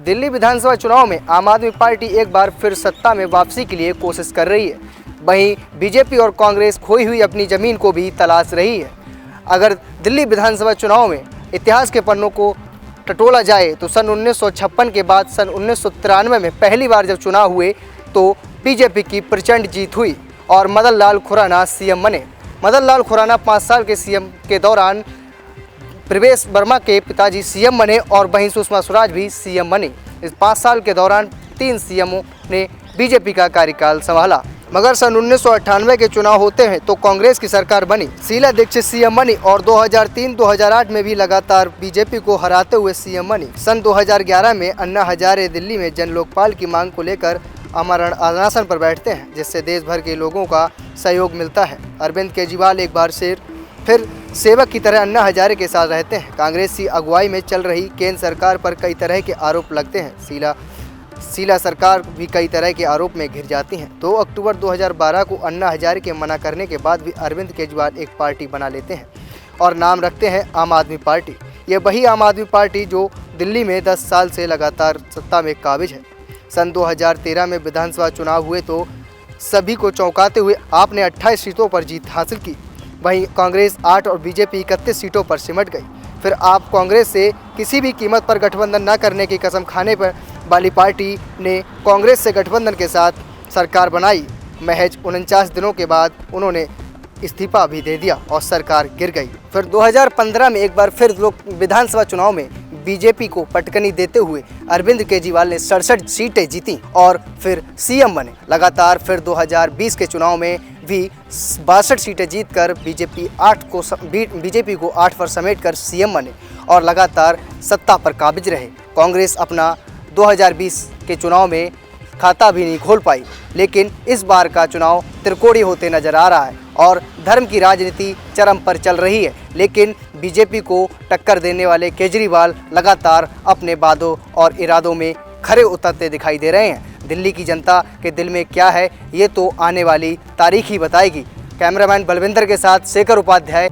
दिल्ली विधानसभा चुनाव में आम आदमी पार्टी एक बार फिर सत्ता में वापसी के लिए कोशिश कर रही है। वहीं बीजेपी और कांग्रेस खोई हुई अपनी जमीन को भी तलाश रही है। अगर दिल्ली विधानसभा चुनाव में इतिहास के पन्नों को टटोला जाए तो सन 1956 के बाद सन 1993 में पहली बार जब चुनाव हुए तो बीजेपी की प्रचंड जीत हुई और मदन लाल खुराना सीएम बने। मदन लाल खुराना 5 साल के सीएम के दौरान प्रवेश वर्मा के पिताजी सीएम बने और वहीं सुषमा स्वराज भी सीएम बनी। इस 5 साल के दौरान 3 सीएमओं ने बीजेपी का कार्यकाल संभाला, मगर सन 1998 के चुनाव होते हैं तो कांग्रेस की सरकार बनी। शीला दीक्षित सीएम बनी और 2003-2008 में भी लगातार बीजेपी को हराते हुए सीएम बनी। सन 2011 में अन्ना हजारे दिल्ली में जन लोकपाल की मांग को लेकर आमरण अनशन पर बैठते हैं, जिससे देश भर के लोगों का सहयोग मिलता है। अरविंद केजरीवाल एक बार फिर सेवक की तरह अन्ना हजारे के साथ रहते हैं। कांग्रेस की अगुवाई में चल रही केंद्र सरकार पर कई तरह के आरोप लगते हैं। शीला सरकार भी कई तरह के आरोप में घिर जाती हैं। 2 अक्टूबर 2012 को अन्ना हजारे के मना करने के बाद भी अरविंद केजरीवाल एक पार्टी बना लेते हैं और नाम रखते हैं आम आदमी पार्टी। ये वही आम आदमी पार्टी जो दिल्ली में 10 साल से लगातार सत्ता में काबिज है। सन 2013 में विधानसभा चुनाव हुए तो सभी को चौंकाते हुए आपने 28 सीटों पर जीत हासिल की। वहीं कांग्रेस 8 और बीजेपी 31 सीटों पर सिमट गई। फिर आप कांग्रेस से किसी भी कीमत पर गठबंधन न करने की कसम खाने पर वाली पार्टी ने कांग्रेस से गठबंधन के साथ सरकार बनाई। महज 49 दिनों के बाद उन्होंने इस्तीफा भी दे दिया और सरकार गिर गई। फिर 2015 में एक बार फिर लोग विधानसभा चुनाव में बीजेपी को पटकनी देते हुए अरविंद केजरीवाल ने 67 सीटें जीती और फिर सीएम बने। लगातार फिर 2020 के चुनाव में भी 62 सीटें जीतकर बीजेपी को 8 पर समेटकर सीएम बने और लगातार सत्ता पर काबिज रहे। कांग्रेस अपना 2020 के चुनाव में खाता भी नहीं खोल पाई, लेकिन इस बार का चुनाव त्रिकोणीय होते नजर आ रहा है और धर्म की राजनीति चरम पर चल रही है। लेकिन बीजेपी को टक्कर देने वाले केजरीवाल लगातार अपने वादों और इरादों में खरे उतरते दिखाई दे रहे हैं। दिल्ली की जनता के दिल में क्या है ये तो आने वाली तारीख ही बताएगी। कैमरामैन बलविंदर के साथ शेखर उपाध्याय।